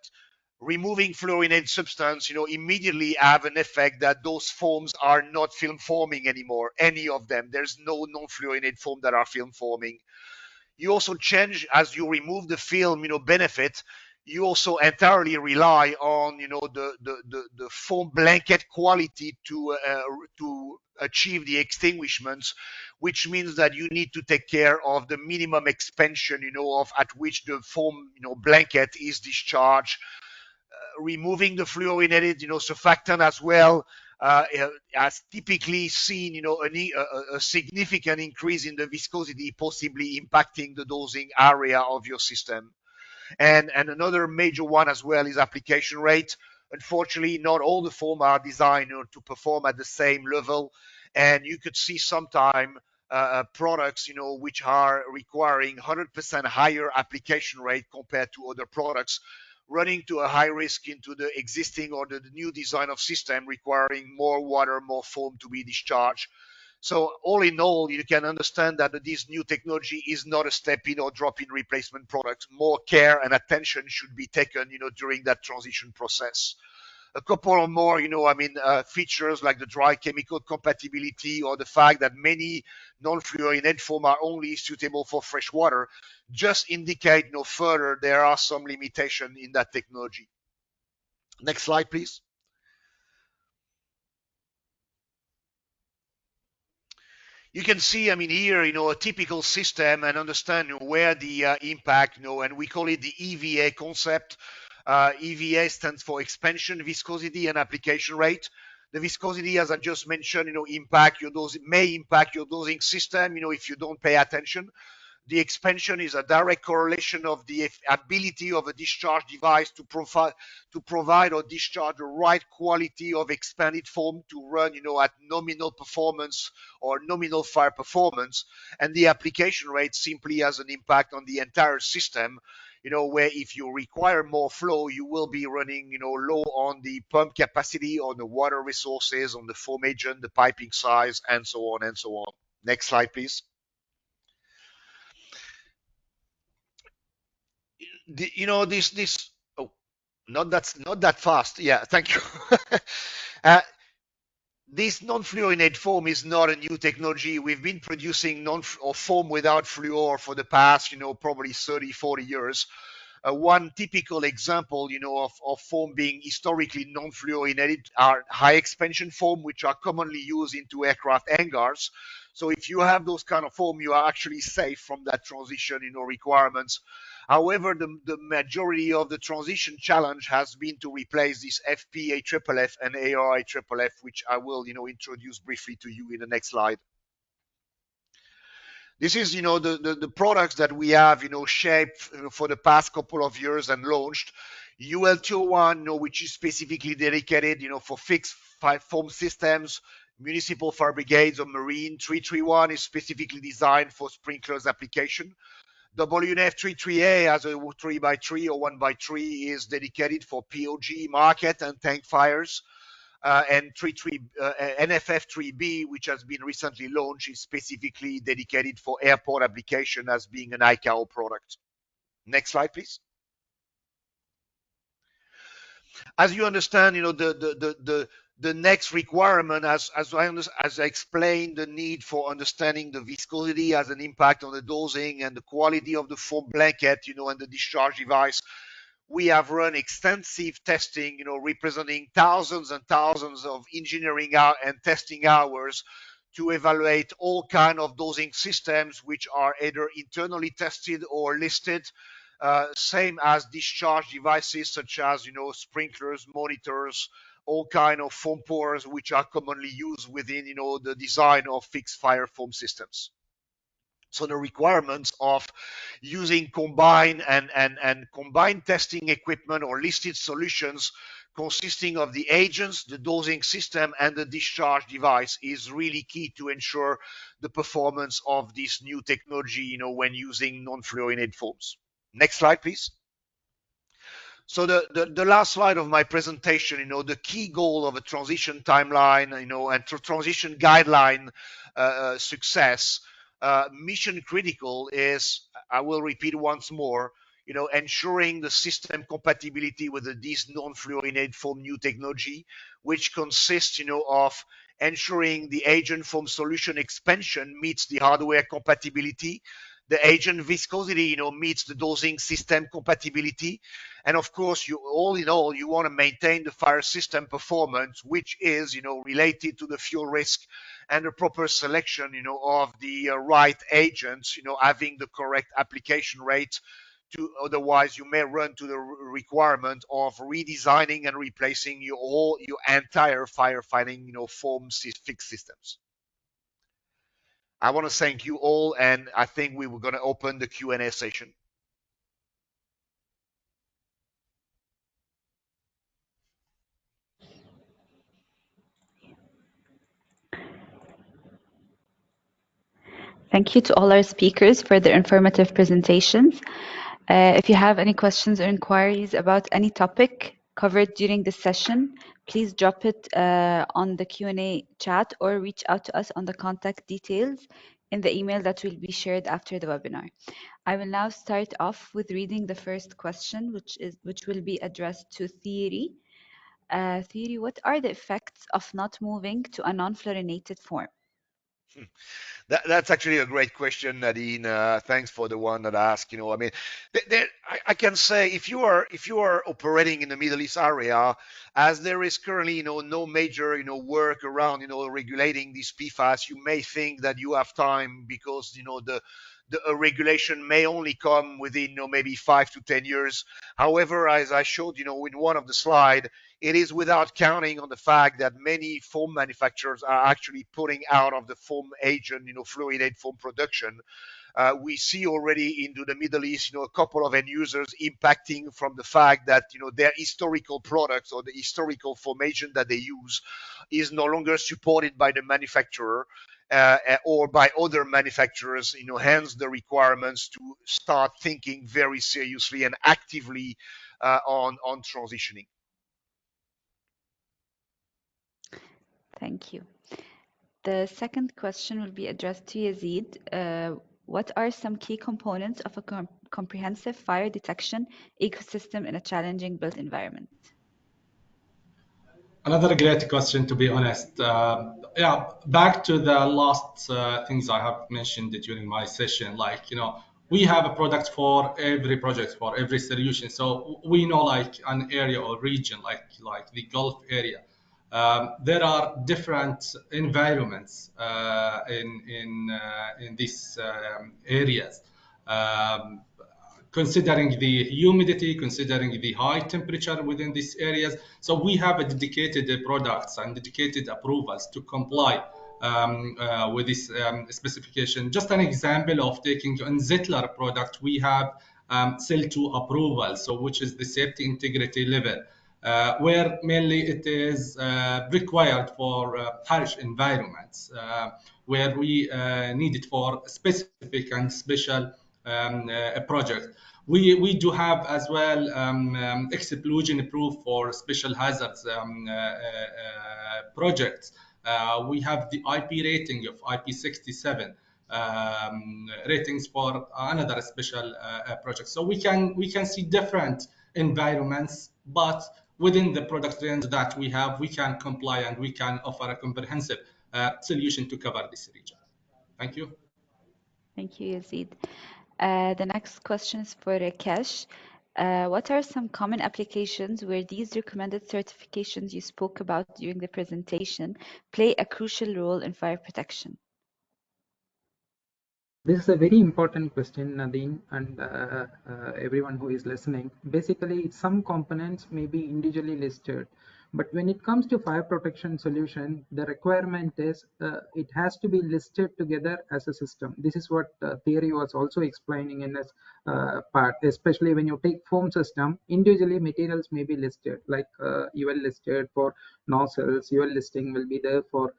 E: removing fluorinated substance, immediately have an effect that those foams are not film forming anymore. Any of them. There's no non-fluorinated foam that are film forming. You also change as you remove the film, benefit. You also entirely rely on, the foam blanket quality to achieve the extinguishments, which means that you need to take care of the minimum expansion, of at which the foam, blanket is discharged. Removing the fluorinated, surfactant as well, as typically seen, a significant increase in the viscosity, possibly impacting the dosing area of your system. And another major one as well is application rate. Unfortunately, not all the foam are designed, to perform at the same level, and you could see sometime products, which are requiring 100% higher application rate compared to other products, running to a high risk into the existing or the new design of system requiring more water, more foam to be discharged. So all in all, you can understand that this new technology is not a step-in or drop-in replacement product. More care and attention should be taken, during that transition process. A couple of more, features like the dry chemical compatibility or the fact that many non-fluorinated foam are only suitable for fresh water just indicate no further there are some limitation in that technology. Next slide, please. You can see, here, a typical system and understand where the impact, and we call it the EVA concept. EVA stands for expansion, viscosity, and application rate. The viscosity, as I just mentioned, may impact your dosing system, if you don't pay attention. The expansion is a direct correlation of the ability of a discharge device to provide or discharge the right quality of expanded foam to run, at nominal performance or nominal fire performance. And the application rate simply has an impact on the entire system, where if you require more flow, you will be running, low on the pump capacity, on the water resources, on the foam agent, the piping size, and so on and so on. Next slide, please. This oh, not that fast. Yeah, thank you. uh, this non-fluorinated foam is not a new technology. We've been producing or foam without fluor for the past, probably 30-40 years. One typical example, of foam being historically non-fluorinated are high expansion foam, which are commonly used into aircraft hangars. So if you have those kind of foam, you are actually safe from that transition, requirements. However, the majority of the transition challenge has been to replace this FP AFFF and ARI AFFF, which I will, introduce briefly to you in the next slide. This is, the products that we have, shaped for the past couple of years and launched. UL201, which is specifically dedicated, for fixed foam systems, municipal fire brigades or marine. 331 is specifically designed for sprinklers application. WNF33A as a 3x3 or 1x3 is dedicated for POG market and tank fires. And NFF3B, which has been recently launched, is specifically dedicated for airport application as being an ICAO product. Next slide, please. As you understand, the next requirement, as I explained, the need for understanding the viscosity has an impact on the dosing and the quality of the foam blanket, and the discharge device. We have run extensive testing, representing thousands and thousands of engineering and testing hours to evaluate all kind of dosing systems which are either internally tested or listed, same as discharge devices such as sprinklers, monitors, all kind of foam pourers which are commonly used within the design of fixed fire foam systems. So the requirements of using combined and combined testing equipment or listed solutions consisting of the agents, the dosing system, and the discharge device is really key to ensure the performance of this new technology, when using non-fluorinated foams. Next slide, please. So the last slide of my presentation, the key goal of a transition timeline, and transition guideline success, mission critical is, I will repeat once more, ensuring the system compatibility with this non-fluorinated foam new technology, which consists, of ensuring the agent foam solution expansion meets the hardware compatibility, the agent viscosity, meets the dosing system compatibility, and of course, all in all, you want to maintain the fire system performance, which is, related to the fuel risk and the proper selection, of the right agents, having the correct application rate. Otherwise, you may run to the requirement of redesigning and replacing your entire firefighting, foam fixed systems. I want to thank you all, and I think we were going to open the Q&A session.
A: Thank you to all our speakers for their informative presentations. If you have any questions or inquiries about any topic covered during this session, please drop it on the Q&A chat or reach out to us on the contact details in the email that will be shared after the webinar. I will now start off with reading the first question, which will be addressed to Thierry. Thierry, what are the effects of not moving to a non-fluorinated form?
E: That's actually a great question, Nadine. Thanks for the one that asked. I mean, I can say if you are operating in the Middle East area, as there is currently no major work around regulating these PFAS, you may think that you have time because the regulation may only come within maybe 5 to 10 years. However, as I showed in one of the slide, it is without counting on the fact that many foam manufacturers are actually putting out of the foam agent, fluorinated foam production. We see already into the Middle East, a couple of end users impacting from the fact that, their historical products or the historical formation that they use is no longer supported by the manufacturer or by other manufacturers, hence the requirements to start thinking very seriously and actively on transitioning.
A: Thank you. The second question will be addressed to Yazid. What are some key components of a comprehensive fire detection ecosystem in a challenging built environment?
D: Another great question, to be honest. Yeah, back to the last things I have mentioned during my session, we have a product for every project, for every solution. So we know an area or region, like the Gulf area. There are different environments in these areas. Considering the humidity, considering the high temperature within these areas. So we have a dedicated products and dedicated approvals to comply with this specification. Just an example of taking on Zettler product, we have Cell 2 approval, so which is the safety integrity level, where mainly it is required for harsh environments, where we need it for specific and special project. We do have as well explosion proof for special hazards projects. We have the IP rating of IP67 ratings for another special project. So we can see different environments, but within the product range that we have, we can comply and we can offer a comprehensive solution to cover this region. Thank you.
A: Thank you, Yazid. The next question is for Rakesh. What are some common applications where these recommended certifications you spoke about during the presentation play a crucial role in fire protection?
C: This is a very important question, Nadine, and everyone who is listening. Basically, some components may be individually listed, but when it comes to fire protection solution, the requirement is it has to be listed together as a system. This is what theory was also explaining in this part, especially when you take foam system, individually materials may be listed, like UL listed for nozzles, UL listing will be there for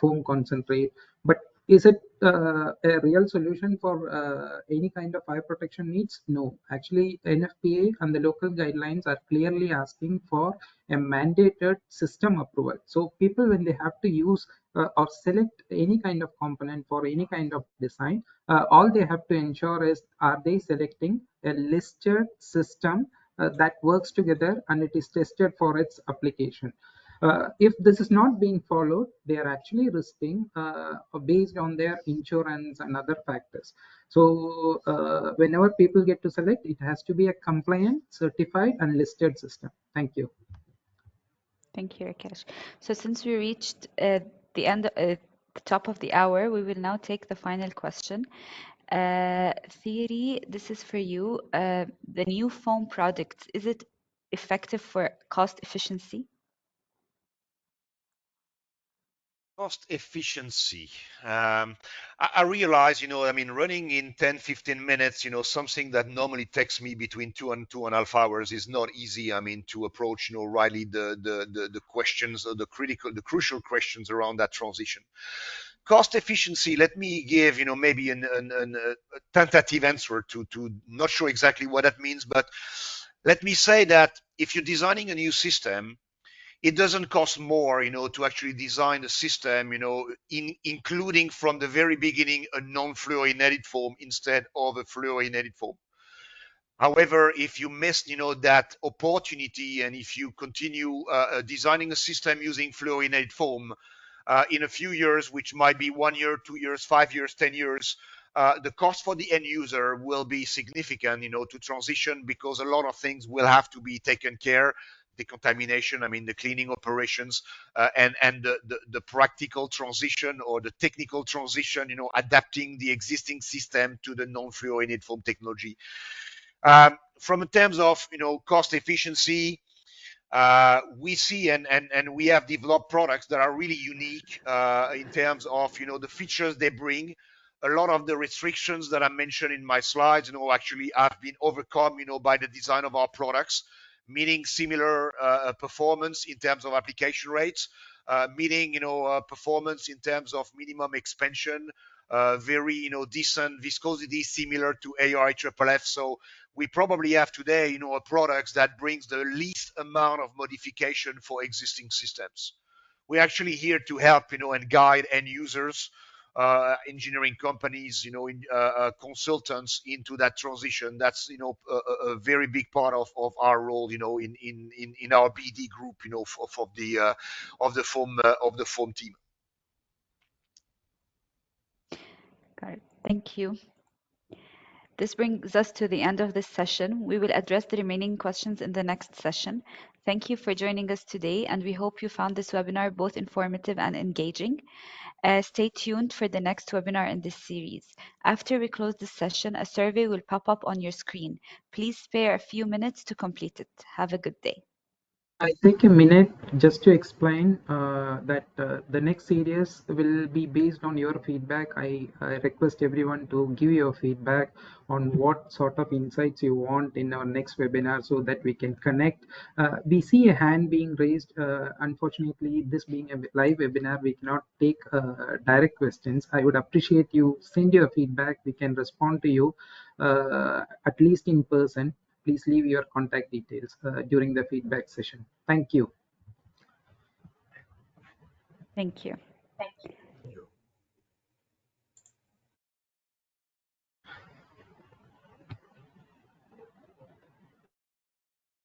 C: foam concentrate, but is it a real solution for any kind of fire protection needs? No. Actually, NFPA and the local guidelines are clearly asking for a mandated system approval. So people, when they have to use or select any kind of component for any kind of design, all they have to ensure is, are they selecting a listed system that works together and it is tested for its application. If this is not being followed, they are actually risking based on their insurance and other factors. So whenever people get to select, it has to be a compliant, certified, and listed system. Thank you.
A: Thank you, Rakesh. So since we reached the end, the top of the hour, we will now take the final question. Theory, this is for you. The new foam product, is it effective for cost efficiency?
E: Cost efficiency. I realize, I mean, running in 10, 15 minutes, something that normally takes me between 2 and 2.5 hours is not easy. I mean, to approach, rightly the questions or the crucial questions around that transition. Cost efficiency, let me give, maybe a tentative answer to not sure exactly what that means, but let me say that if you're designing a new system, it doesn't cost more, to actually design a system, including from the very beginning a non-fluorinated foam instead of a fluorinated foam. However, if you miss, that opportunity, and if you continue designing a system using fluorinated foam, in a few years, which might be 1 year, 2 years, 5 years, 10 years, the cost for the end user will be significant, to transition, because a lot of things will have to be taken care. The contamination, I mean, the cleaning operations, and the practical transition or the technical transition, adapting the existing system to the non-fluorinated foam technology. From in terms of, cost efficiency, we see and we have developed products that are really unique in terms of the features they bring. A lot of the restrictions that I mentioned in my slides actually have been overcome by the design of our products, meaning similar performance in terms of application rates, meaning performance in terms of minimum expansion, very decent viscosity similar to AFFF. So we probably have today a product that brings the least amount of modification for existing systems. We're actually here to help and guide end users, engineering companies, consultants into that transition. That's a very big part of our role in our BD group of the foam team.
A: Got it. Thank you. This brings us to the end of this session. We will address the remaining questions in the next session. Thank you for joining us today, and we hope you found this webinar both informative and engaging. Stay tuned for the next webinar in this series. After we close this session, a survey will pop up on your screen. Please spare a few minutes to complete it. Have a good day.
C: I take a minute just to explain that the next series will be based on your feedback. I request everyone to give your feedback on what sort of insights you want in our next webinar so that we can connect. We see a hand being raised. Unfortunately, this being a live webinar, we cannot take direct questions. I would appreciate you send your feedback. We can respond to you at least in person. Please leave your contact details during the feedback session. Thank you.
A: Thank you.